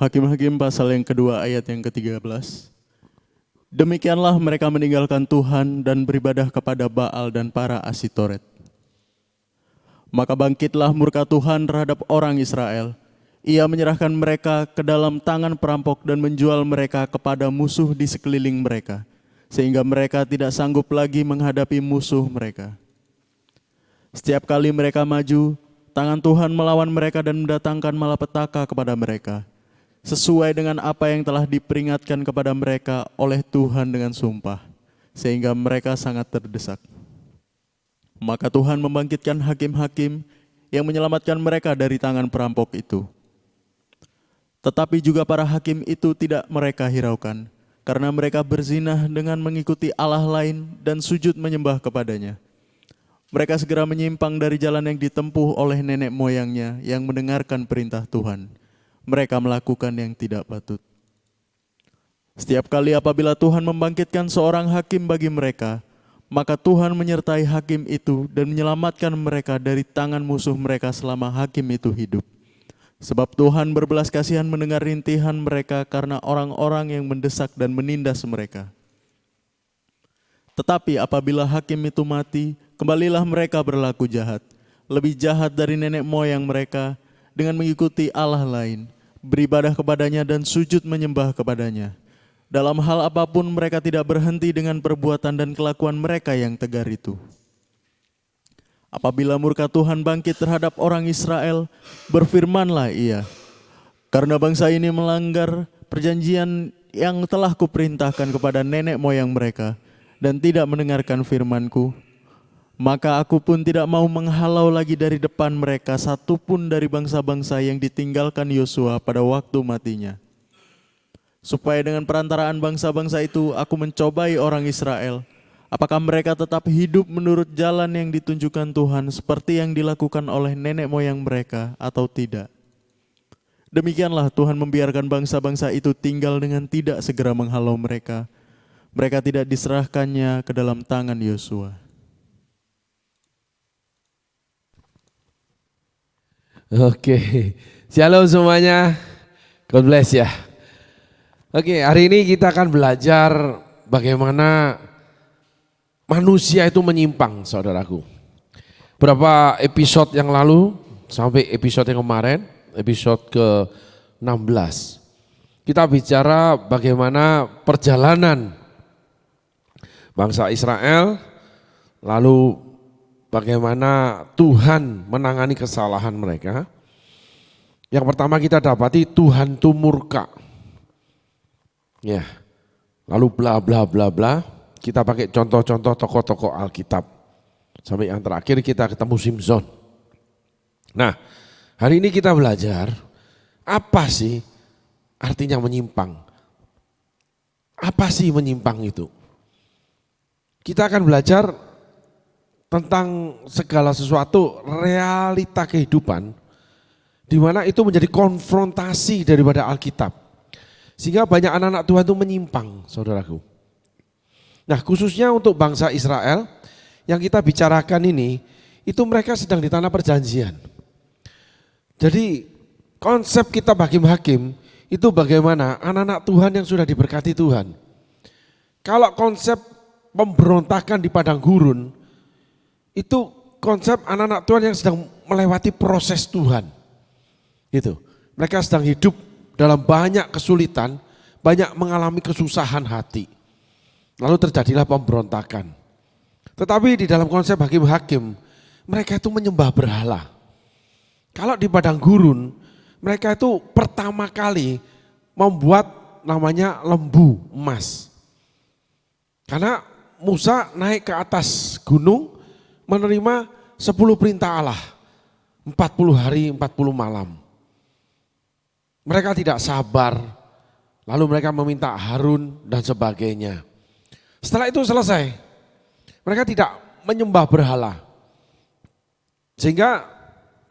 Hakim-Hakim pasal yang kedua ayat yang ke-13. Demikianlah mereka meninggalkan Tuhan dan beribadah kepada Baal dan para Asitoret. Maka bangkitlah murka Tuhan terhadap orang Israel. Ia menyerahkan mereka ke dalam tangan perampok dan menjual mereka kepada musuh di sekeliling mereka, sehingga mereka tidak sanggup lagi menghadapi musuh mereka. Setiap kali mereka maju, tangan Tuhan melawan mereka dan mendatangkan malapetaka kepada mereka, sesuai dengan apa yang telah diperingatkan kepada mereka oleh Tuhan dengan sumpah, sehingga mereka sangat terdesak. Maka Tuhan membangkitkan hakim-hakim yang menyelamatkan mereka dari tangan perampok itu. Tetapi juga para hakim itu tidak mereka hiraukan, karena mereka berzinah dengan mengikuti Allah lain dan sujud menyembah kepadanya. Mereka segera menyimpang dari jalan yang ditempuh oleh nenek moyangnya yang mendengarkan perintah Tuhan. Mereka melakukan yang tidak patut. Setiap kali apabila Tuhan membangkitkan seorang hakim bagi mereka, maka Tuhan menyertai hakim itu dan menyelamatkan mereka dari tangan musuh mereka selama hakim itu hidup. Sebab Tuhan berbelas kasihan mendengar rintihan mereka karena orang-orang yang mendesak dan menindas mereka. Tetapi apabila hakim itu mati, kembalilah mereka berlaku jahat, lebih jahat dari nenek moyang mereka, dengan mengikuti Allah lain, beribadah kepadanya dan sujud menyembah kepadanya. Dalam hal apapun mereka tidak berhenti dengan perbuatan dan kelakuan mereka yang tegar itu. Apabila murka Tuhan bangkit terhadap orang Israel, berfirmanlah Ia, karena bangsa ini melanggar perjanjian yang telah kuperintahkan kepada nenek moyang mereka dan tidak mendengarkan firman-Ku, maka aku pun tidak mau menghalau lagi dari depan mereka satupun dari bangsa-bangsa yang ditinggalkan Yosua pada waktu matinya. Supaya dengan perantaraan bangsa-bangsa itu aku mencobai orang Israel, apakah mereka tetap hidup menurut jalan yang ditunjukkan Tuhan seperti yang dilakukan oleh nenek moyang mereka atau tidak. Demikianlah Tuhan membiarkan bangsa-bangsa itu tinggal dengan tidak segera menghalau mereka. Mereka tidak diserahkannya ke dalam tangan Yosua. Oke, shalom semuanya, God bless ya. Oke, hari ini kita akan belajar bagaimana manusia itu menyimpang, saudaraku. Berapa episode yang lalu sampai episode yang kemarin, episode ke-16. Kita bicara bagaimana perjalanan bangsa Israel, lalu bagaimana Tuhan menangani kesalahan mereka. Yang pertama kita dapati Tuhan itu murka. Ya, lalu bla bla bla bla. Kita pakai contoh-contoh tokoh-tokoh Alkitab. Sampai yang terakhir kita ketemu Simson. Nah, hari ini kita belajar apa sih artinya menyimpang. Apa sih menyimpang itu? Kita akan belajar tentang segala sesuatu realita kehidupan di mana itu menjadi konfrontasi daripada Alkitab. Sehingga banyak anak-anak Tuhan itu menyimpang, saudaraku. Nah, khususnya untuk bangsa Israel yang kita bicarakan ini, itu mereka sedang di tanah perjanjian. Jadi konsep kita hakim-hakim itu bagaimana anak-anak Tuhan yang sudah diberkati Tuhan. Kalau konsep pemberontakan di padang gurun, itu konsep anak-anak Tuhan yang sedang melewati proses Tuhan. Gitu. Mereka sedang hidup dalam banyak kesulitan, banyak mengalami kesusahan hati. Lalu terjadilah pemberontakan. Tetapi di dalam konsep hakim-hakim, mereka itu menyembah berhala. Kalau di padang gurun, mereka itu pertama kali membuat namanya lembu emas. Karena Musa naik ke atas gunung menerima 10 perintah Allah, 40 hari 40 malam. Mereka tidak sabar, lalu mereka meminta Harun dan sebagainya. Setelah itu selesai, mereka tidak menyembah berhala. Sehingga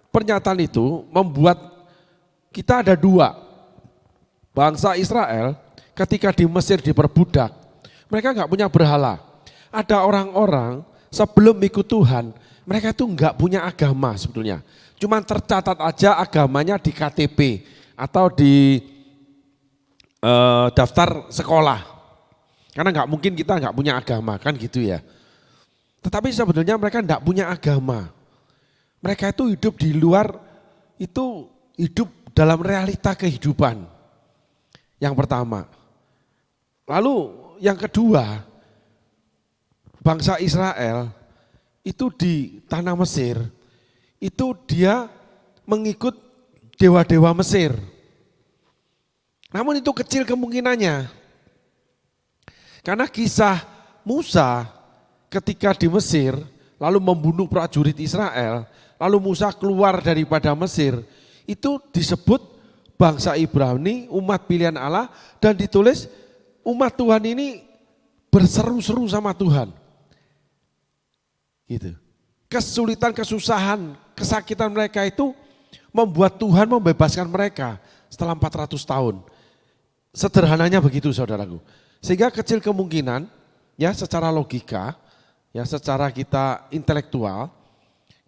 pernyataan itu membuat kita ada dua. Bangsa Israel ketika di Mesir diperbudak, mereka enggak punya berhala. Ada orang-orang sebelum ikut Tuhan, mereka itu enggak punya agama sebetulnya. Cuma tercatat aja agamanya di KTP atau di daftar sekolah. Karena nggak mungkin kita nggak punya agama kan gitu ya. Tetapi sebetulnya mereka nggak punya agama. Mereka itu hidup di luar, itu hidup dalam realita kehidupan. Yang pertama. Lalu yang kedua, bangsa Israel itu di tanah Mesir, itu dia mengikut dewa-dewa Mesir. Namun itu kecil kemungkinannya. Karena kisah Musa ketika di Mesir, lalu membunuh prajurit Israel, lalu Musa keluar daripada Mesir, itu disebut bangsa Ibrani, umat pilihan Allah, dan ditulis umat Tuhan ini berseru-seru sama Tuhan. Gitu. Kesulitan, kesusahan, kesakitan mereka itu membuat Tuhan membebaskan mereka setelah 400 tahun. Sederhananya begitu saudaraku. Sehingga kecil kemungkinan ya secara logika, ya secara kita intelektual,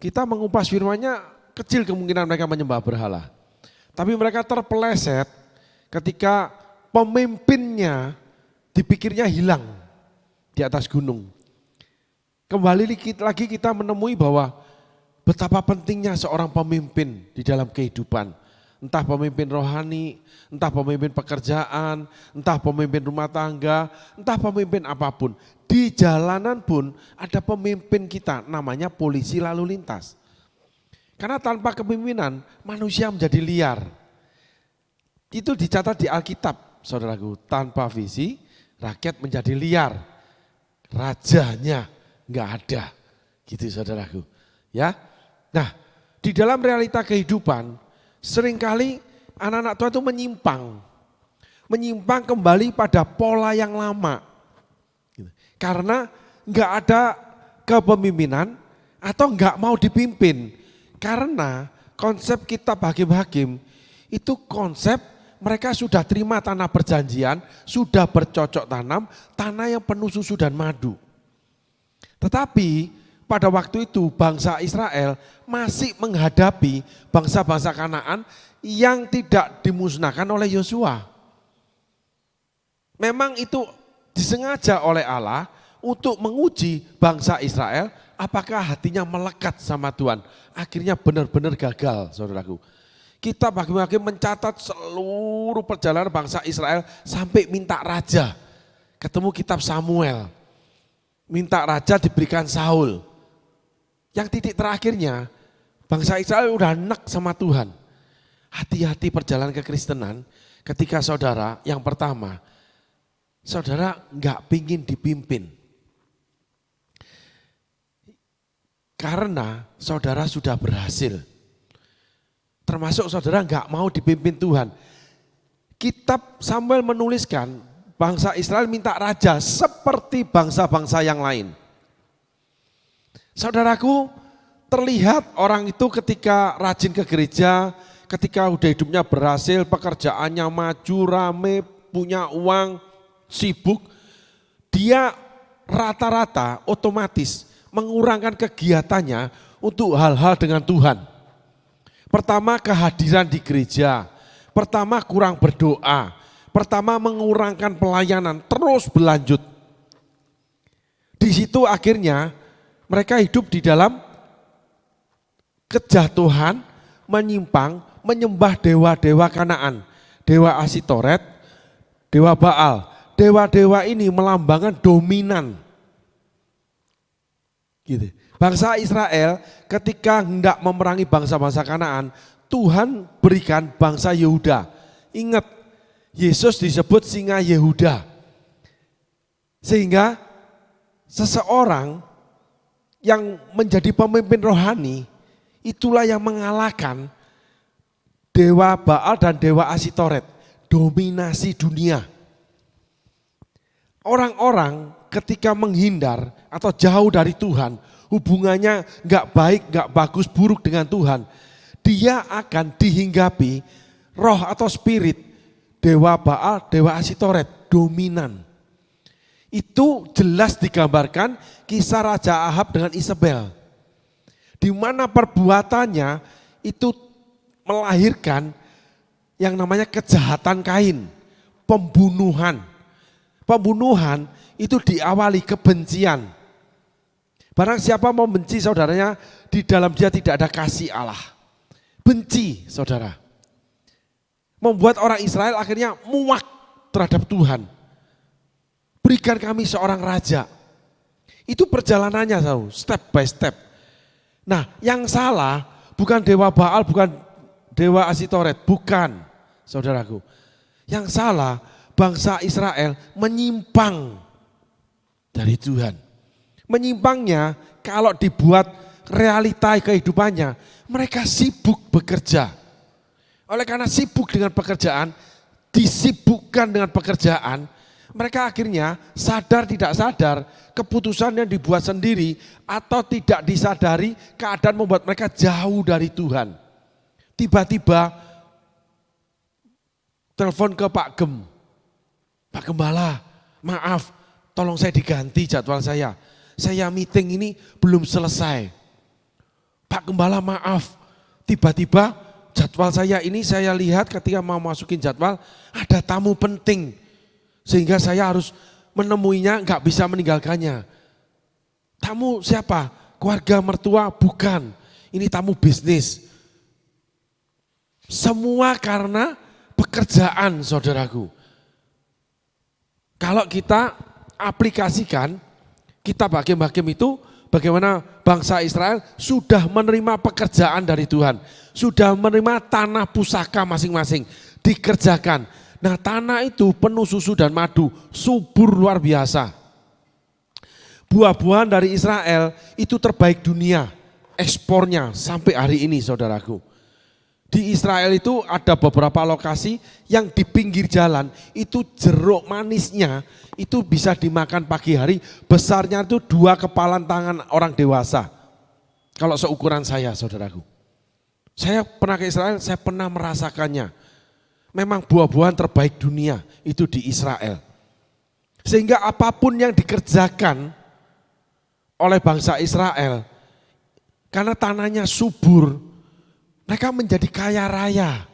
kita mengupas firman-Nya kecil kemungkinan mereka menyembah berhala. Tapi mereka terpeleset ketika pemimpinnya dipikirnya hilang di atas gunung. Kembali lagi kita menemui bahwa betapa pentingnya seorang pemimpin di dalam kehidupan. Entah pemimpin rohani, entah pemimpin pekerjaan, entah pemimpin rumah tangga, entah pemimpin apapun. Di jalanan pun ada pemimpin kita, namanya polisi lalu lintas. Karena tanpa kepemimpinan manusia menjadi liar. Itu dicatat di Alkitab, saudaraku. Tanpa visi, rakyat menjadi liar. Rajanya enggak ada, gitu saudaraku. Ya, nah di dalam realita kehidupan seringkali anak-anak Tuhan itu menyimpang kembali pada pola yang lama. Karena enggak ada kepemimpinan atau enggak mau dipimpin. Karena konsep kitab Hakim-Hakim itu konsep mereka sudah terima tanah perjanjian, sudah bercocok tanam, tanah yang penuh susu dan madu. Tetapi pada waktu itu bangsa Israel masih menghadapi bangsa-bangsa Kanaan yang tidak dimusnahkan oleh Yosua. Memang itu disengaja oleh Allah untuk menguji bangsa Israel apakah hatinya melekat sama Tuhan. Akhirnya benar-benar gagal, saudaraku. Kitab Hakim-Hakim mencatat seluruh perjalanan bangsa Israel sampai minta raja. Ketemu kitab Samuel. Minta raja diberikan Saul. Yang titik terakhirnya bangsa Israel udah enek sama Tuhan. Hati-hati perjalanan kekristenan ketika saudara yang pertama, saudara enggak pingin dipimpin. Karena saudara sudah berhasil. Termasuk saudara enggak mau dipimpin Tuhan. Kitab Samuel menuliskan bangsa Israel minta raja seperti bangsa-bangsa yang lain. Saudaraku, terlihat orang itu ketika rajin ke gereja, ketika udah hidupnya berhasil, pekerjaannya maju, rame, punya uang, sibuk, dia rata-rata otomatis mengurangkan kegiatannya untuk hal-hal dengan Tuhan. Pertama kehadiran di gereja, pertama kurang berdoa, pertama mengurangkan pelayanan, terus berlanjut. Di situ akhirnya mereka hidup di dalam kejatuhan, menyimpang, menyembah dewa-dewa Kanaan, dewa Asitoret, dewa Baal. Dewa-dewa ini melambangkan dominan. Gitu. Bangsa Israel ketika hendak memerangi bangsa-bangsa Kanaan, Tuhan berikan bangsa Yehuda. Ingat, Yesus disebut singa Yehuda. Sehingga seseorang yang menjadi pemimpin rohani, itulah yang mengalahkan dewa Baal dan dewa Asitoret, dominasi dunia. Orang-orang ketika menghindar atau jauh dari Tuhan, hubungannya enggak baik, enggak bagus, buruk dengan Tuhan, dia akan dihinggapi roh atau spirit dewa Baal, dewa Asitoret, dominan. Itu jelas digambarkan kisah Raja Ahab dengan Isabel. Di mana perbuatannya itu melahirkan yang namanya kejahatan Kain. pembunuhan. Pembunuhan itu diawali kebencian. Barang siapa mau benci saudaranya, di dalam dia tidak ada kasih Allah. Benci saudara. Membuat orang Israel akhirnya muak terhadap Tuhan. Berikan kami seorang raja. Itu perjalanannya, step by step. Nah, yang salah bukan dewa Baal, bukan dewa Asitoret, bukan saudaraku. Yang salah bangsa Israel menyimpang dari Tuhan. Menyimpangnya kalau dibuat realita kehidupannya, mereka sibuk bekerja. Oleh karena sibuk dengan pekerjaan, disibukkan dengan pekerjaan, mereka akhirnya sadar tidak sadar keputusan yang dibuat sendiri atau tidak disadari keadaan membuat mereka jauh dari Tuhan. Tiba-tiba telepon ke Pak Gem, Pak Gembala, maaf tolong saya diganti jadwal saya meeting ini belum selesai. Pak Gembala maaf, tiba-tiba jadwal saya ini saya lihat ketika mau masukin jadwal ada tamu penting. Sehingga saya harus menemuinya, nggak bisa meninggalkannya. Tamu siapa? Keluarga mertua? Bukan, ini tamu bisnis. Semua karena pekerjaan saudaraku. Kalau kita aplikasikan, kita hakim-hakim itu bagaimana bangsa Israel sudah menerima pekerjaan dari Tuhan. Sudah menerima tanah pusaka masing-masing, dikerjakan. Nah tanah itu penuh susu dan madu, subur luar biasa. Buah-buahan dari Israel itu terbaik dunia, ekspornya sampai hari ini saudaraku. Di Israel itu ada beberapa lokasi yang di pinggir jalan itu jeruk manisnya itu bisa dimakan pagi hari, besarnya itu 2 kepalan tangan orang dewasa. Kalau seukuran saya saudaraku. Saya pernah ke Israel, saya pernah merasakannya. Memang buah-buahan terbaik dunia itu di Israel. Sehingga apapun yang dikerjakan oleh bangsa Israel, karena tanahnya subur, mereka menjadi kaya raya.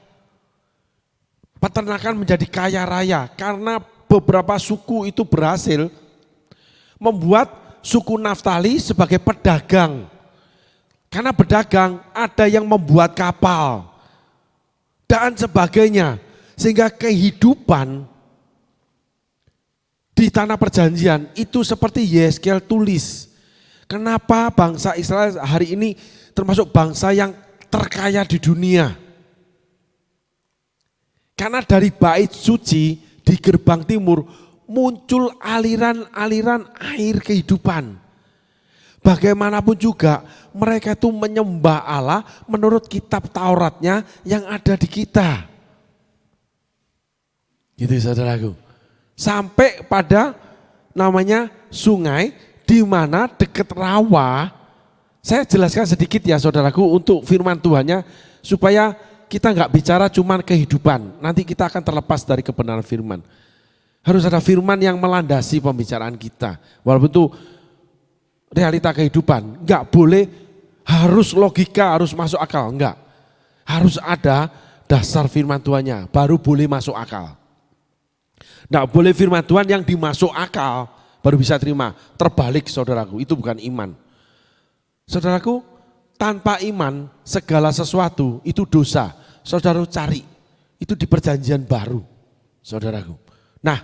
Peternakan menjadi kaya raya karena beberapa suku itu berhasil membuat suku Naftali sebagai pedagang. Karena pedagang ada yang membuat kapal dan sebagainya. Sehingga kehidupan di tanah perjanjian itu seperti Yeskel tulis. Kenapa bangsa Israel hari ini termasuk bangsa yang terkaya di dunia? Karena dari bait suci di gerbang timur muncul aliran-aliran air kehidupan. Bagaimanapun juga mereka itu menyembah Allah menurut kitab Tauratnya yang ada di kita. Gitu saudaraku. Sampai pada namanya sungai di mana dekat rawa. Saya jelaskan sedikit ya saudaraku untuk firman Tuhannya supaya kita nggak bicara cuman kehidupan. Nanti kita akan terlepas dari kebenaran firman. Harus ada firman yang melandasi pembicaraan kita. Walaupun itu realita kehidupan, nggak boleh harus logika, harus masuk akal, enggak. Harus ada dasar firman Tuhannya, baru boleh masuk akal. Enggak boleh firman Tuhan yang dimasuk akal, baru bisa terima. Terbalik saudaraku, itu bukan iman. Saudaraku, tanpa iman segala sesuatu itu dosa. Saudara cari, itu di perjanjian baru, saudaraku. Nah,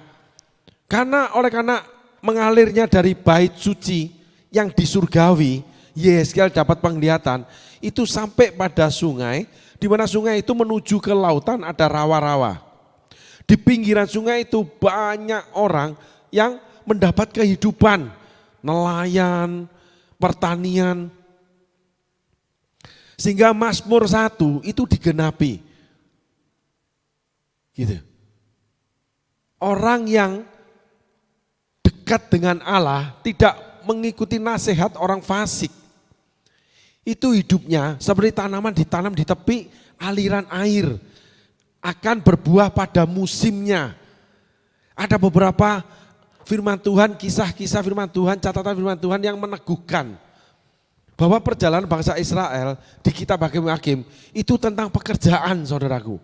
karena mengalirnya dari bait suci yang di surgawi, Yeskel dapat penglihatan, itu sampai pada sungai, di mana sungai itu menuju ke lautan ada rawa-rawa. Di pinggiran sungai itu banyak orang yang mendapat kehidupan, nelayan, pertanian. Sehingga Mazmur 1 itu digenapi. Gitu. Orang yang dekat dengan Allah tidak mengikuti nasihat orang fasik. Itu hidupnya seperti tanaman ditanam di tepi aliran air. Akan berbuah pada musimnya. Ada beberapa firman Tuhan, kisah-kisah firman Tuhan, catatan firman Tuhan yang meneguhkan. Bahwa perjalanan bangsa Israel di kitab Hakim-Hakim itu tentang pekerjaan saudaraku.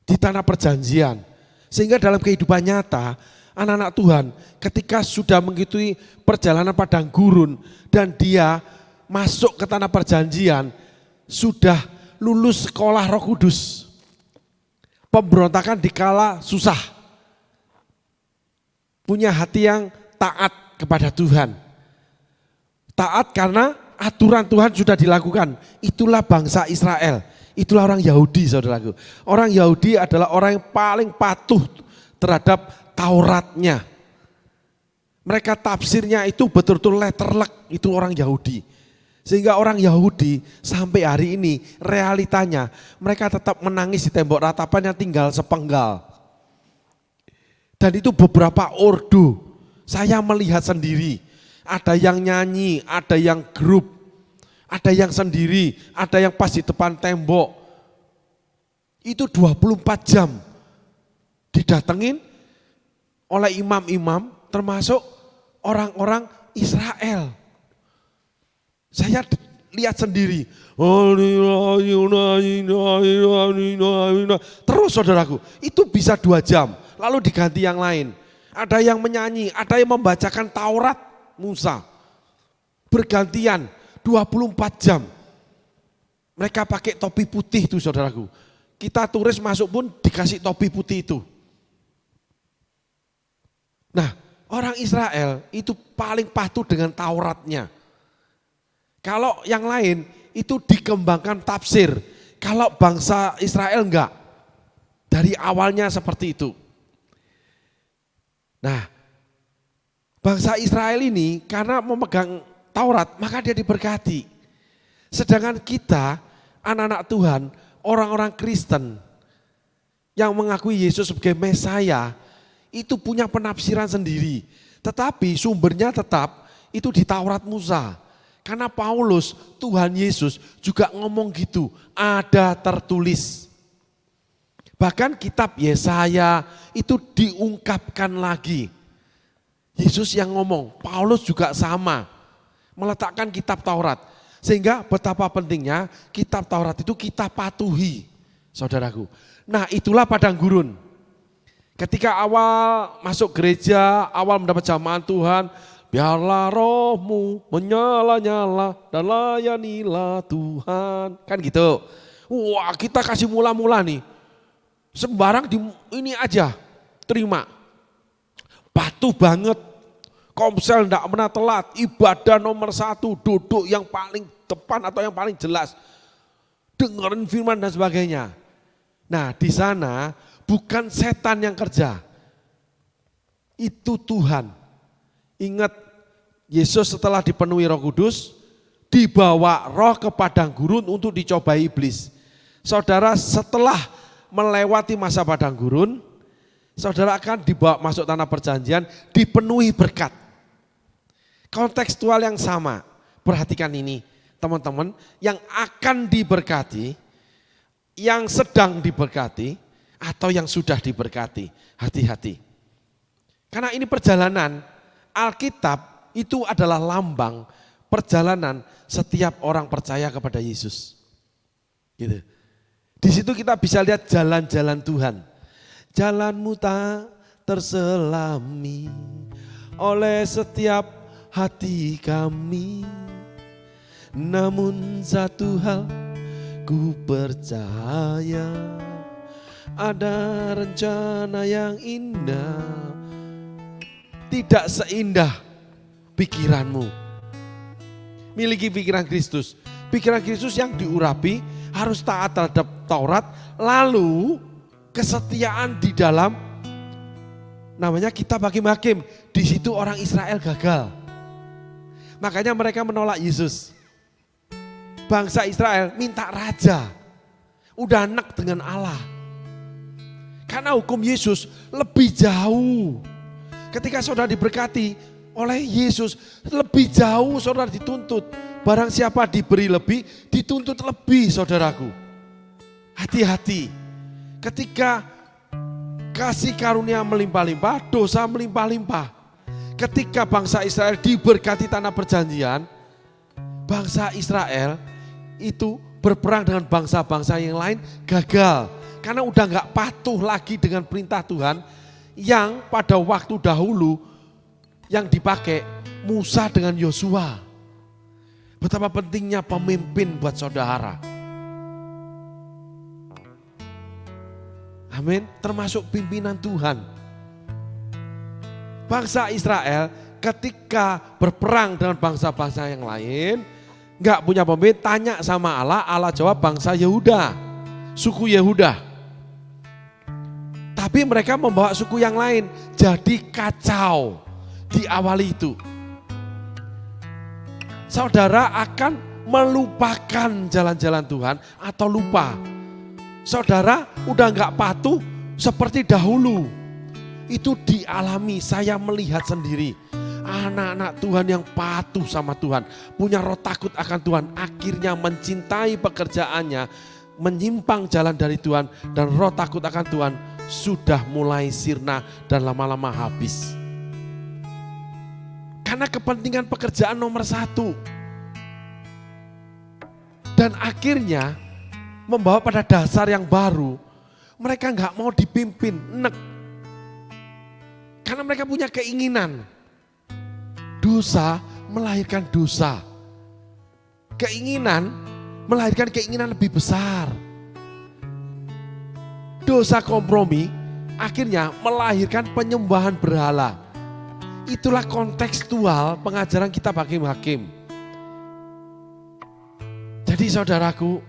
Di tanah perjanjian. Sehingga dalam kehidupan nyata, anak-anak Tuhan ketika sudah mengikuti perjalanan padang gurun dan dia masuk ke tanah perjanjian, sudah lulus sekolah Roh Kudus. Pemberontakan dikala susah. Punya hati yang taat kepada Tuhan. Taat karena aturan Tuhan sudah dilakukan. Itulah bangsa Israel. Itulah orang Yahudi, saudaraku. Orang Yahudi adalah orang yang paling patuh terhadap Tauratnya. Mereka tafsirnya itu betul-betul letterlek, itu orang Yahudi. Sehingga orang Yahudi sampai hari ini realitanya mereka tetap menangis di tembok ratapan yang tinggal sepenggal. Dan itu beberapa ordo, saya melihat sendiri. Ada yang nyanyi, ada yang grup, ada yang sendiri, ada yang pas di depan tembok. Itu 24 jam didatengin oleh imam-imam termasuk orang-orang Israel. Saya lihat sendiri. Terus saudaraku, itu bisa 2 jam, lalu diganti yang lain. Ada yang menyanyi, ada yang membacakan Taurat Musa. Bergantian 24 jam. Mereka pakai topi putih itu saudaraku. Kita turis masuk pun dikasih topi putih itu. Nah, orang Israel itu paling patuh dengan Tauratnya. Kalau yang lain itu dikembangkan tafsir. Kalau bangsa Israel enggak. Dari awalnya seperti itu. Nah, bangsa Israel ini karena memegang Taurat maka dia diberkati. Sedangkan kita anak-anak Tuhan, orang-orang Kristen yang mengakui Yesus sebagai Mesaya itu punya penafsiran sendiri. Tetapi sumbernya tetap itu di Taurat Musa. Karena Paulus, Tuhan Yesus juga ngomong gitu, ada tertulis. Bahkan kitab Yesaya itu diungkapkan lagi. Yesus yang ngomong, Paulus juga sama, meletakkan kitab Taurat. Sehingga betapa pentingnya kitab Taurat itu kita patuhi, saudaraku. Nah itulah padang gurun. Ketika awal masuk gereja, awal mendapat jamahan Tuhan, biarlah rohmu menyala-nyala dan layanilah Tuhan. Kan gitu. Wah kita kasih mula-mula nih. Sembarang ini aja terima. Patuh banget. Komsel enggak pernah telat. Ibadah nomor 1. Duduk yang paling depan atau yang paling jelas. Dengerin firman dan sebagainya. Nah di sana bukan setan yang kerja. Itu Tuhan. Ingat Yesus setelah dipenuhi Roh Kudus, dibawa roh ke padang gurun untuk dicobai iblis. Saudara setelah melewati masa padang gurun, saudara akan dibawa masuk tanah perjanjian, dipenuhi berkat. Kontekstual yang sama, perhatikan ini teman-teman, yang akan diberkati, yang sedang diberkati, atau yang sudah diberkati. Hati-hati. Karena ini perjalanan, Alkitab itu adalah lambang perjalanan setiap orang percaya kepada Yesus. Gitu. Di situ kita bisa lihat jalan-jalan Tuhan. Jalanmu tak terselami oleh setiap hati kami. Namun satu hal ku percaya, ada rencana yang indah. Tidak seindah pikiranmu. Miliki pikiran Kristus. Pikiran Kristus yang diurapi harus taat terhadap Taurat. Lalu kesetiaan di dalam namanya kitab Hakim-Hakim. Di situ orang Israel gagal. Makanya mereka menolak Yesus. Bangsa Israel minta raja. Udah enak dengan Allah. Karena hukum Yesus lebih jauh. Ketika saudara diberkati oleh Yesus, lebih jauh saudara dituntut. Barang siapa diberi lebih, dituntut lebih saudaraku. Hati-hati. Ketika kasih karunia melimpah-limpah, dosa melimpah-limpah. Ketika bangsa Israel diberkati tanah perjanjian, bangsa Israel itu berperang dengan bangsa-bangsa yang lain gagal. Karena udah gak patuh lagi dengan perintah Tuhan yang pada waktu dahulu yang dipakai Musa dengan Yosua. Betapa pentingnya pemimpin buat saudara. Amin, termasuk pimpinan Tuhan. Bangsa Israel ketika berperang dengan bangsa-bangsa yang lain, gak punya pemimpin, tanya sama Allah, Allah jawab bangsa Yehuda, suku Yehuda. Tapi mereka membawa suku yang lain, jadi kacau di awal itu. Saudara akan melupakan jalan-jalan Tuhan atau lupa. Saudara udah gak patuh seperti dahulu. Itu dialami, saya melihat sendiri. Anak-anak Tuhan yang patuh sama Tuhan, punya roh takut akan Tuhan, akhirnya mencintai pekerjaannya, menyimpang jalan dari Tuhan, dan roh takut akan Tuhan sudah mulai sirna dan lama-lama habis. Karena kepentingan pekerjaan nomor satu. Dan akhirnya membawa pada dasar yang baru, mereka nggak mau dipimpin, enek. Karena mereka punya keinginan. Dosa melahirkan dosa. Keinginan melahirkan keinginan lebih besar. Dosa kompromi akhirnya melahirkan penyembahan berhala. Itulah kontekstual pengajaran kita hakim-hakim. Jadi saudaraku,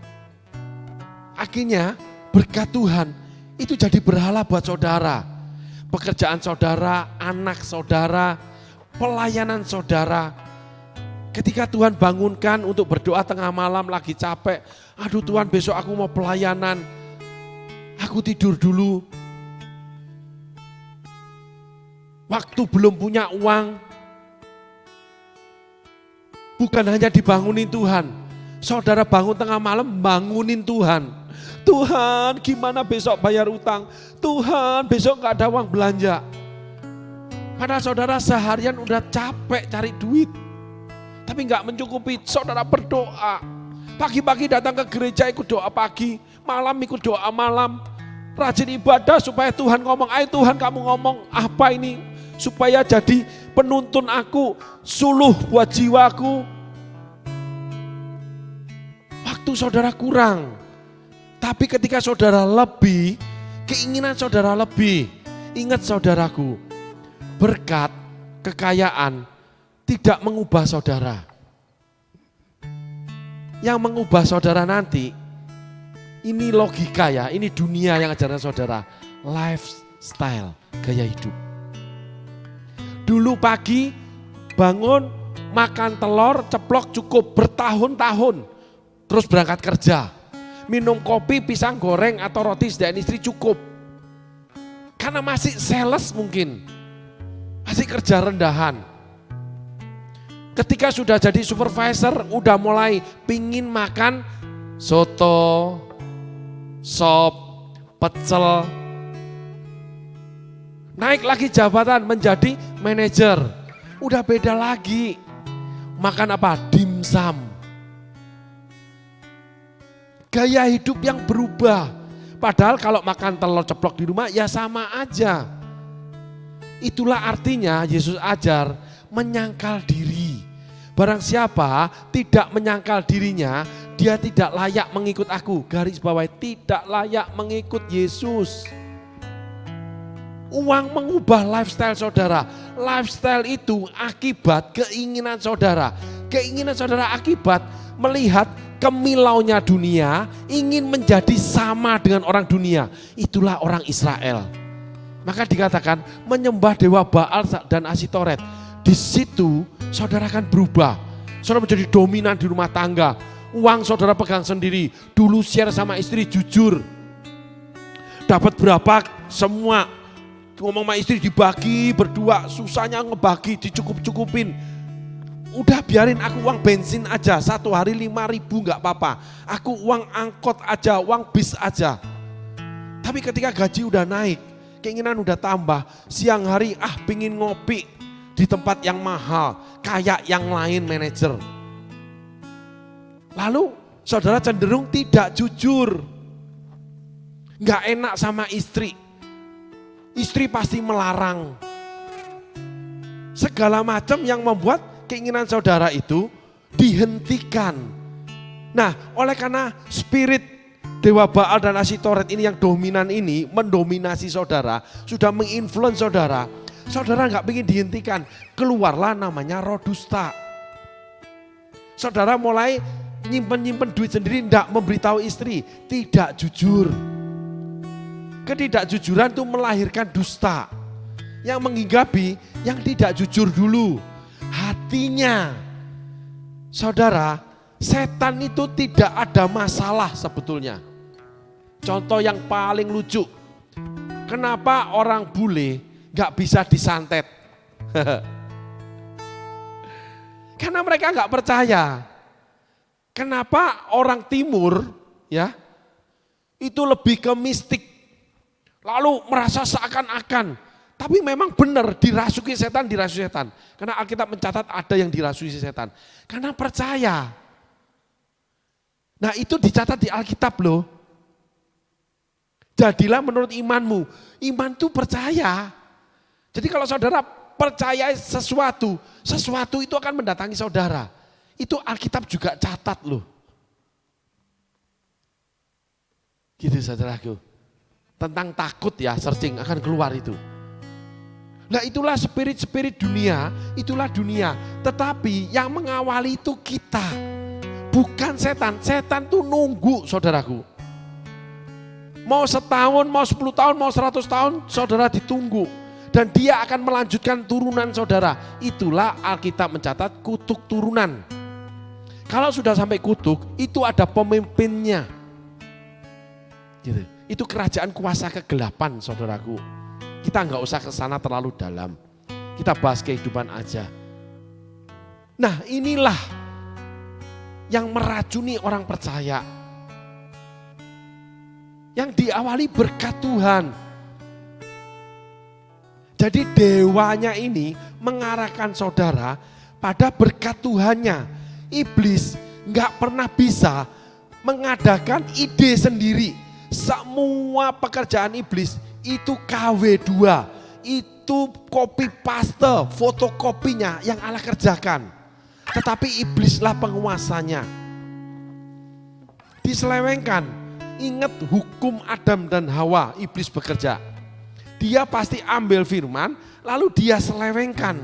akhirnya berkat Tuhan itu jadi berhala buat saudara. Pekerjaan saudara, anak saudara, pelayanan saudara. Ketika Tuhan bangunkan untuk berdoa tengah malam lagi capek. Aduh Tuhan, besok aku mau pelayanan. Aku tidur dulu. Waktu belum punya uang. Bukan hanya dibangunin Tuhan. Saudara bangun tengah malam bangunin Tuhan. Tuhan, gimana besok bayar utang? Tuhan, besok gak ada uang belanja. Padahal saudara seharian udah capek cari duit. Tapi gak mencukupi, saudara berdoa. Pagi-pagi datang ke gereja ikut doa pagi, malam ikut doa malam. Rajin ibadah supaya Tuhan ngomong, ayo Tuhan kamu ngomong apa ini? Supaya jadi penuntun aku, suluh buat jiwaku. Waktu saudara kurang. Tapi ketika saudara lebih, keinginan saudara lebih. Ingat saudaraku, berkat, kekayaan tidak mengubah saudara. Yang mengubah saudara nanti, ini logika ya, ini dunia yang ajaran saudara. Lifestyle, gaya hidup. Dulu pagi bangun, makan telur, ceplok cukup bertahun-tahun. Terus berangkat kerja. Minum kopi, pisang goreng atau roti sediaan istri cukup. Karena masih sales mungkin. Masih kerja rendahan. Ketika sudah jadi supervisor, udah mulai pingin makan soto, sop, pecel. Naik lagi jabatan menjadi manajer. Udah beda lagi. Makan apa? Dimsum. Gaya hidup yang berubah. Padahal kalau makan telur ceplok di rumah ya sama aja. Itulah artinya Yesus ajar menyangkal diri. Barang siapa tidak menyangkal dirinya, dia tidak layak mengikut aku. Garis bawah, tidak layak mengikut Yesus. Uang mengubah lifestyle saudara. Lifestyle itu akibat keinginan saudara. Keinginan saudara akibat melihat kemilaunya dunia, ingin menjadi sama dengan orang dunia. Itulah orang Israel. Maka dikatakan menyembah dewa Baal dan Asitoret. Di situ saudara akan berubah. Saudara menjadi dominan di rumah tangga. Uang saudara pegang sendiri. Dulu share sama istri jujur. Dapat berapa semua. Ngomong sama istri dibagi berdua, susahnya ngebagi dicukup-cukupin. Udah biarin aku uang bensin aja, satu hari 5.000 gak apa-apa. Aku uang angkot aja, uang bis aja. Tapi ketika gaji udah naik, keinginan udah tambah. Siang hari pingin ngopi di tempat yang mahal, kayak yang lain manajer. Lalu saudara cenderung tidak jujur. Nggak enak sama istri. Istri pasti melarang. Segala macam yang membuat keinginan saudara itu dihentikan. Nah, oleh karena spirit Dewa Baal dan Asitoret ini yang dominan ini mendominasi saudara, sudah menginfluence saudara. Saudara nggak ingin dihentikan, keluarlah namanya roh dusta. Saudara mulai nyimpen duit sendiri, tidak memberitahu istri, tidak jujur. Ketidakjujuran itu melahirkan dusta. Yang menghinggapi yang tidak jujur dulu, hatinya. Saudara, setan itu tidak ada masalah sebetulnya. Contoh yang paling lucu, kenapa orang bule gak bisa disantet? Karena mereka gak percaya. Kenapa orang timur ya itu lebih ke mistik, lalu merasa seakan-akan, tapi memang benar dirasuki setan. Karena Alkitab mencatat ada yang dirasuki setan. Karena percaya. Nah itu dicatat di Alkitab loh. Jadilah menurut imanmu. Iman itu percaya. Jadi kalau saudara percaya sesuatu itu akan mendatangi saudara. Itu Alkitab juga catat loh. Gitu saudaraku. Tentang takut ya, searching akan keluar itu. Nah itulah spirit dunia, itulah dunia. Tetapi yang mengawali itu kita. Bukan setan, setan tuh nunggu saudaraku. Mau setahun, mau 10 tahun, mau 100 tahun, saudara ditunggu. Dan dia akan melanjutkan turunan saudara. Itulah Alkitab mencatat kutuk turunan. Kalau sudah sampai kutuk, itu ada pemimpinnya. Gitu. Itu kerajaan kuasa kegelapan saudaraku. Kita nggak usah ke sana terlalu dalam. Kita bahas kehidupan aja. Nah inilah yang meracuni orang percaya. Yang diawali berkat Tuhan. Jadi dewanya ini mengarahkan saudara pada berkat Tuhannya. Iblis nggak pernah bisa mengadakan ide sendiri. Semua pekerjaan iblis itu KW2. Itu copy paste, fotokopinya yang Allah kerjakan. Tetapi iblislah penguasanya. Diselewengkan. Ingat hukum Adam dan Hawa, iblis bekerja. Dia pasti ambil firman, lalu dia selewengkan.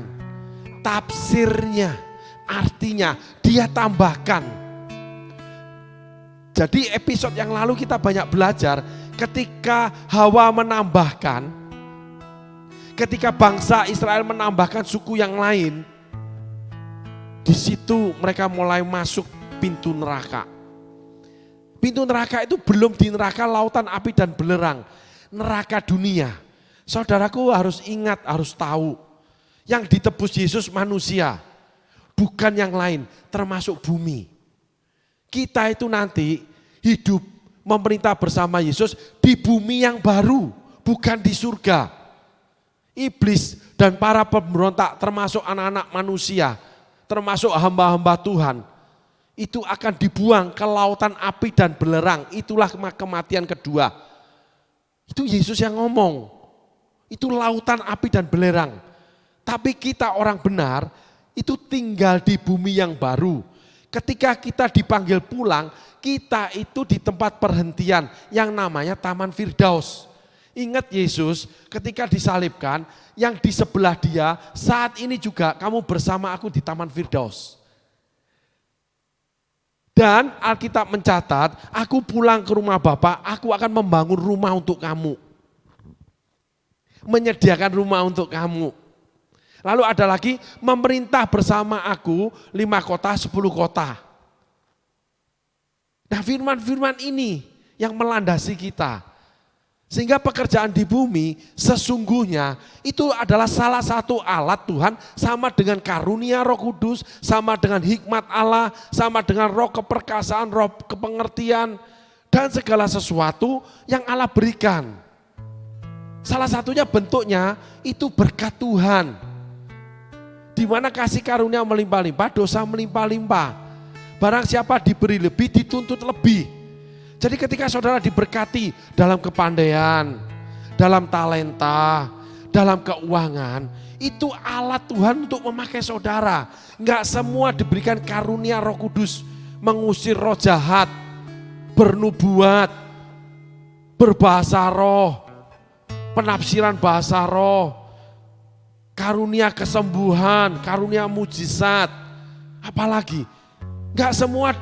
Tafsirnya, artinya dia tambahkan. Jadi episode yang lalu kita banyak belajar ketika Hawa menambahkan, ketika bangsa Israel menambahkan suku yang lain, di situ mereka mulai masuk pintu neraka. Pintu neraka itu belum di neraka lautan api dan belerang. Neraka dunia. Saudaraku harus ingat, harus tahu. Yang ditebus Yesus manusia. Bukan yang lain, termasuk bumi. Kita itu nanti hidup memerintah bersama Yesus di bumi yang baru. Bukan di surga. Iblis dan para pemberontak termasuk anak-anak manusia. Termasuk hamba-hamba Tuhan. Itu akan dibuang ke lautan api dan belerang. Itulah kematian kedua. Itu Yesus yang ngomong. Itu lautan api dan belerang. Tapi kita orang benar itu tinggal di bumi yang baru. Ketika kita dipanggil pulang, kita itu di tempat perhentian yang namanya Taman Firdaus. Ingat Yesus ketika disalibkan, yang di sebelah dia, saat ini juga kamu bersama aku di Taman Firdaus. Dan Alkitab mencatat, aku pulang ke rumah Bapa, aku akan membangun rumah untuk kamu. Menyediakan rumah untuk kamu. Lalu ada lagi, memerintah bersama aku 5 kota, 10 kota. Nah firman-firman ini yang melandasi kita. Sehingga pekerjaan di bumi sesungguhnya itu adalah salah satu alat Tuhan, sama dengan karunia Roh Kudus, sama dengan hikmat Allah, sama dengan roh keperkasaan, roh kepengertian, dan segala sesuatu yang Allah berikan. Salah satunya bentuknya itu berkat Tuhan. Di mana kasih karunia melimpah-limpah, dosa melimpah-limpah. Barang siapa diberi lebih, dituntut lebih. Jadi ketika saudara diberkati dalam kepandaian, dalam talenta, dalam keuangan, itu alat Tuhan untuk memakai saudara. Enggak semua diberikan karunia Roh Kudus, mengusir roh jahat, bernubuat, berbahasa roh, penafsiran bahasa roh, karunia kesembuhan, karunia mujizat, apalagi. Enggak semua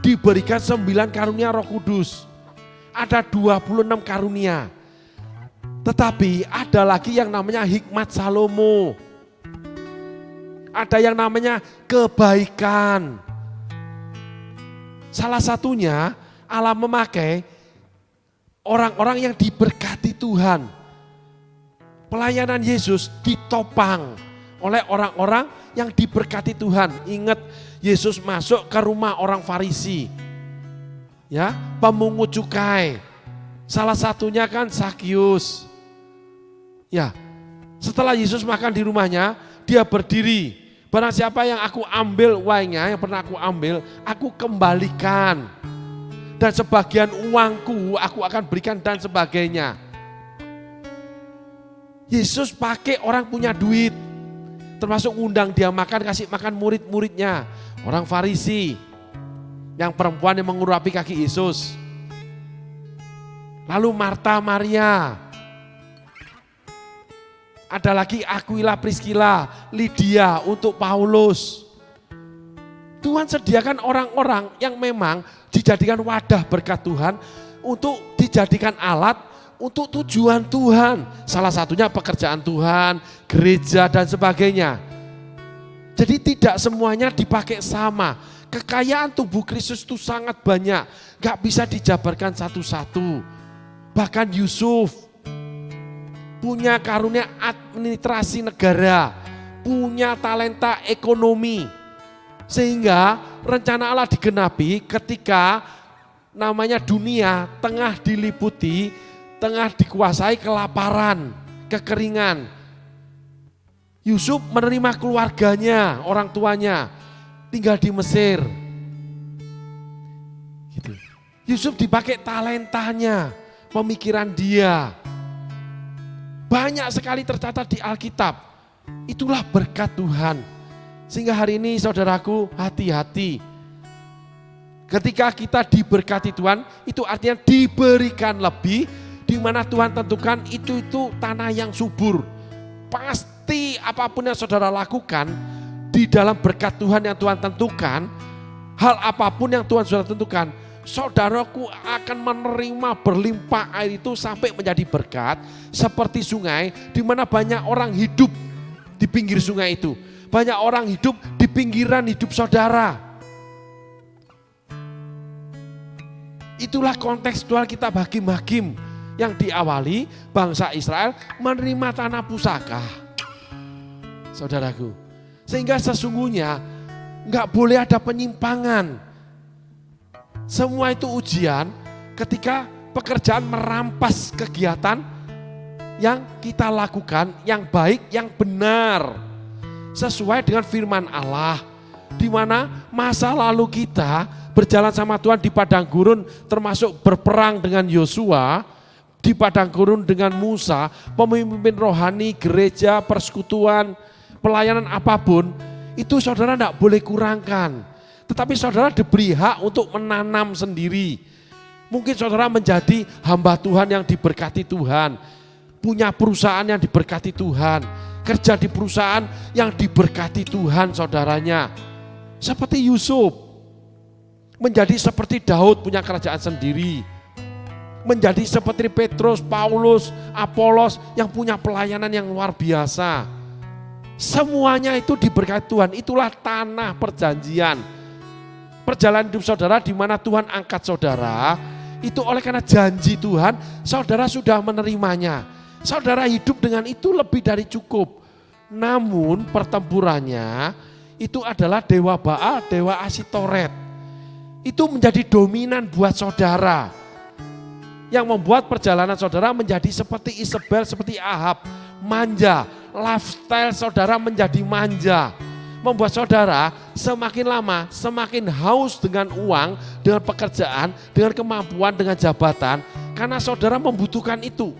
diberikan 9 karunia Roh Kudus. Ada 26 karunia. Tetapi ada lagi yang namanya hikmat Salomo. Ada yang namanya kebaikan. Salah satunya Allah memakai orang-orang yang diberkati Tuhan. Pelayanan Yesus ditopang oleh orang-orang yang diberkati Tuhan. Ingat, Yesus masuk ke rumah orang Farisi, ya, pemungut cukai. Salah satunya kan Zakius. Ya, setelah Yesus makan di rumahnya, dia berdiri. Barang siapa yang aku ambil uangnya, yang pernah aku ambil, aku kembalikan. Dan sebagian uangku aku akan berikan dan sebagainya. Yesus pakai orang punya duit. Termasuk undang dia makan, kasih makan murid-muridnya. Orang Farisi. Yang perempuan yang mengurapi kaki Yesus. Lalu Marta, Maria. Ada lagi Aquila, Priscilla, Lydia untuk Paulus. Tuhan sediakan orang-orang yang memang dijadikan wadah berkat Tuhan untuk dijadikan alat untuk tujuan Tuhan. Salah satunya pekerjaan Tuhan, gereja dan sebagainya. Jadi tidak semuanya dipakai sama. Kekayaan tubuh Kristus itu sangat banyak. Gak bisa dijabarkan satu-satu. Bahkan Yusuf punya karunia administrasi negara, punya talenta ekonomi. Sehingga rencana Allah digenapi ketika namanya dunia tengah diliputi, tengah dikuasai kelaparan, kekeringan. Yusuf menerima keluarganya, orang tuanya, tinggal di Mesir. Gitu. Yusuf dipakai talentanya, pemikiran dia. Banyak sekali tercatat di Alkitab. Itulah berkat Tuhan. Sehingga hari ini saudaraku, hati-hati. Ketika kita diberkati Tuhan, itu artinya diberikan lebih, di mana Tuhan tentukan itu tanah yang subur. Pasti apapun yang saudara lakukan di dalam berkat Tuhan yang Tuhan tentukan, hal apapun yang Tuhan sudah tentukan, saudaraku akan menerima berlimpah air itu sampai menjadi berkat seperti sungai di mana banyak orang hidup di pinggir sungai itu. Banyak orang hidup di pinggiran hidup saudara. Itulah kontekstual kitab Hakim-Hakim yang diawali bangsa Israel menerima tanah pusaka. Saudaraku, sehingga sesungguhnya enggak boleh ada penyimpangan. Semua itu ujian ketika pekerjaan merampas kegiatan yang kita lakukan, yang baik, yang benar. Sesuai dengan firman Allah, di mana masa lalu kita berjalan sama Tuhan di padang gurun, termasuk berperang dengan Yosua, di padang gurun dengan Musa, pemimpin rohani, gereja, persekutuan, pelayanan apapun, itu saudara tidak boleh kurangkan. Tetapi saudara diberi hak untuk menanam sendiri. Mungkin saudara menjadi hamba Tuhan yang diberkati Tuhan, punya perusahaan yang diberkati Tuhan, kerja di perusahaan yang diberkati Tuhan saudaranya. Seperti Yusuf, menjadi seperti Daud punya kerajaan sendiri. Menjadi seperti Petrus, Paulus, Apolos yang punya pelayanan yang luar biasa. Semuanya itu diberkati Tuhan, itulah tanah perjanjian. Perjalanan hidup saudara di mana Tuhan angkat saudara, itu oleh karena janji Tuhan, saudara sudah menerimanya. Saudara hidup dengan itu lebih dari cukup. Namun pertempurannya itu adalah dewa Baal, dewa Asitoret. Itu menjadi dominan buat saudara. Yang membuat perjalanan saudara menjadi seperti Isabel, seperti Ahab. Manja, lifestyle saudara menjadi manja. membuat saudara semakin lama semakin haus dengan uang, dengan pekerjaan, dengan kemampuan, dengan jabatan. Karena saudara membutuhkan itu.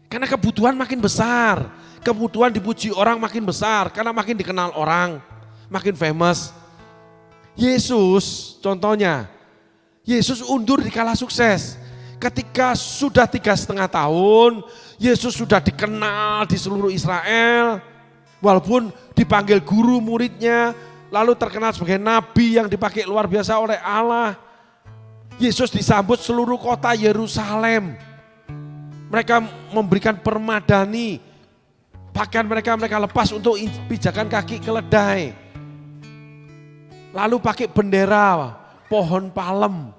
Karena kebutuhan makin besar, kebutuhan dipuji orang makin besar, karena makin dikenal orang, makin famous. Yesus contohnya, Yesus undur di kala sukses. Ketika sudah 3,5 tahun, Yesus sudah dikenal di seluruh Israel. Walaupun dipanggil guru muridnya, lalu terkenal sebagai nabi yang dipakai luar biasa oleh Allah. Yesus disambut seluruh kota Yerusalem. Mereka memberikan permadani, pakaian mereka lepas untuk pijakan kaki keledai. Lalu pakai bendera pohon palem.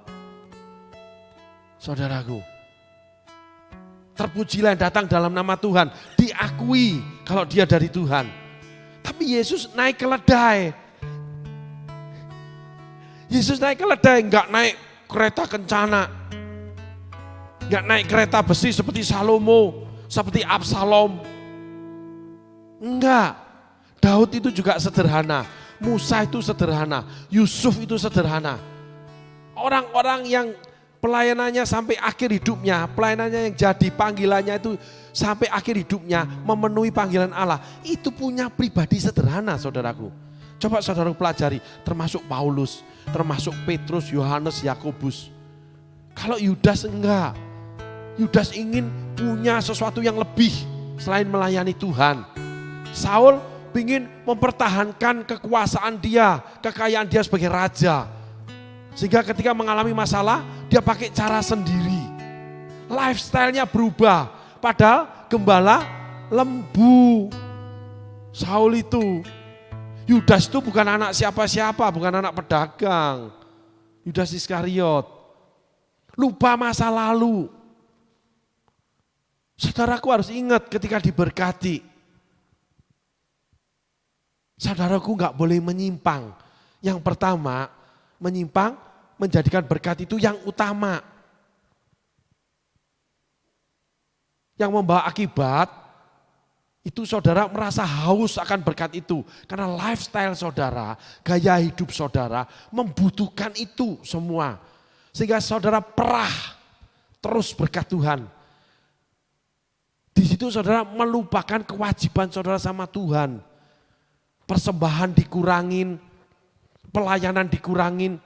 Saudaraku, terpujilah yang datang dalam nama Tuhan, diakui kalau dia dari Tuhan. Tapi Yesus naik keledai. Yesus naik keledai, enggak naik kereta kencana. Enggak naik kereta besi seperti Salomo, seperti Absalom. Enggak. Daud itu juga sederhana. Musa itu sederhana. Yusuf itu sederhana. Orang-orang yang pelayanannya sampai akhir hidupnya, pelayanannya yang jadi panggilannya itu sampai akhir hidupnya memenuhi panggilan Allah. Itu punya pribadi sederhana, saudaraku. Coba saudaraku pelajari, termasuk Paulus, termasuk Petrus, Yohanes, Yakobus. Kalau Yudas enggak. Yudas ingin punya sesuatu yang lebih selain melayani Tuhan. Saul ingin mempertahankan kekuasaan dia, kekayaan dia sebagai raja. Sehingga ketika mengalami masalah, dia pakai cara sendiri. Lifestyle-nya berubah. Padahal gembala lembu. Saul itu. Yudas itu bukan anak siapa-siapa, bukan anak pedagang. Yudas Iskariot. Lupa masa lalu. Saudaraku harus ingat ketika diberkati. Saudaraku enggak boleh menyimpang. Yang pertama, menyimpang menjadikan berkat itu yang utama. Yang membawa akibat, itu saudara merasa haus akan berkat itu. Karena lifestyle saudara, gaya hidup saudara membutuhkan itu semua. Sehingga saudara perah terus berkat Tuhan. Di situ saudara melupakan kewajiban saudara sama Tuhan. Persembahan dikurangin, pelayanan dikurangin.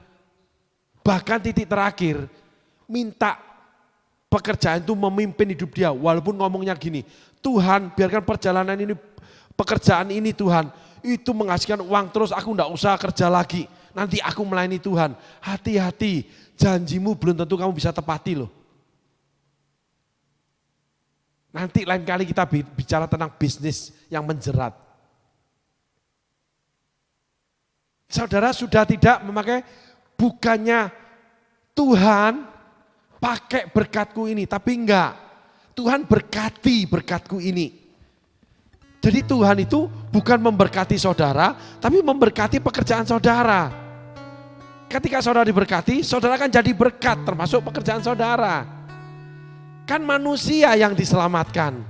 Bahkan titik terakhir, minta pekerjaan itu memimpin hidup dia. Walaupun ngomongnya gini, Tuhan biarkan perjalanan ini, pekerjaan ini Tuhan, itu menghasilkan uang terus, aku enggak usah kerja lagi. Nanti aku melayani Tuhan. Hati-hati, janjimu belum tentu kamu bisa tepati loh. Nanti lain kali kita bicara tentang bisnis yang menjerat. Saudara sudah tidak memakai, bukannya Tuhan pakai berkatku ini, tapi enggak. Tuhan berkati berkatku ini. Jadi Tuhan itu bukan memberkati saudara, tapi memberkati pekerjaan saudara. Ketika saudara diberkati, saudara akan jadi berkat termasuk pekerjaan saudara. Kan manusia yang diselamatkan.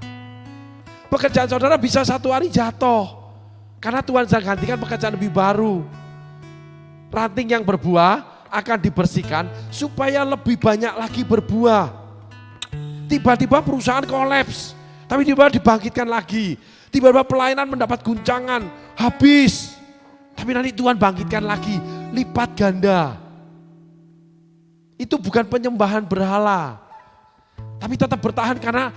Pekerjaan saudara bisa satu hari jatuh. Karena Tuhan sedang gantikan pekerjaan lebih baru. Ranting yang berbuah akan dibersihkan supaya lebih banyak lagi berbuah. Tiba-tiba perusahaan kolaps, tapi tiba-tiba dibangkitkan lagi. Tiba-tiba pelayanan mendapat guncangan, habis. Tapi nanti Tuhan bangkitkan lagi, lipat ganda. Itu bukan penyembahan berhala. Tapi tetap bertahan karena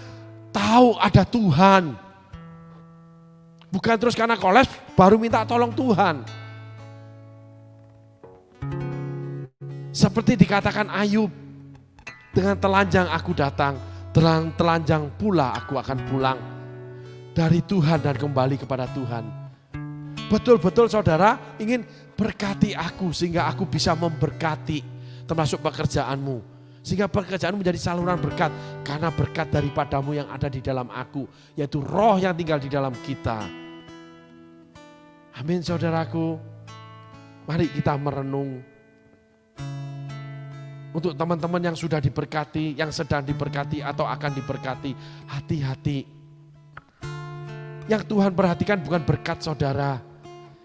tahu ada Tuhan. Bukan terus karena kolaps baru minta tolong Tuhan. Seperti dikatakan Ayub, dengan telanjang aku datang, telanjang pula aku akan pulang. Dari Tuhan dan kembali kepada Tuhan. Betul-betul saudara ingin berkati aku sehingga aku bisa memberkati termasuk pekerjaanmu. Sehingga pekerjaanmu menjadi saluran berkat. Karena berkat daripadamu yang ada di dalam aku. Yaitu roh yang tinggal di dalam kita. Amin saudaraku. Mari kita merenung. Untuk teman-teman yang sudah diberkati, yang sedang diberkati atau akan diberkati. Hati-hati. Yang Tuhan perhatikan bukan berkat saudara.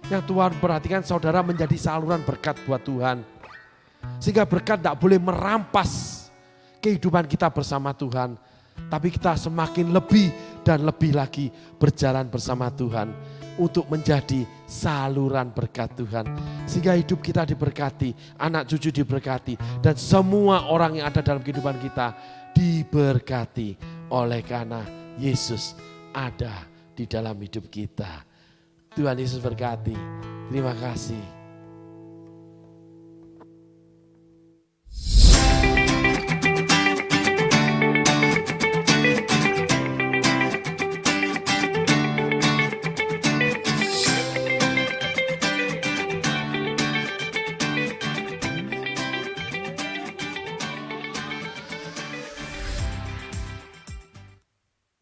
Yang Tuhan perhatikan saudara menjadi saluran berkat buat Tuhan. Sehingga berkat tidak boleh merampas kehidupan kita bersama Tuhan. Tapi kita semakin lebih dan lebih lagi berjalan bersama Tuhan. Untuk menjadi saluran berkat Tuhan. Sehingga hidup kita diberkati, anak cucu diberkati. Dan semua orang yang ada dalam kehidupan kita diberkati. Oleh karena Yesus ada di dalam hidup kita. Tuhan Yesus berkati. Terima kasih.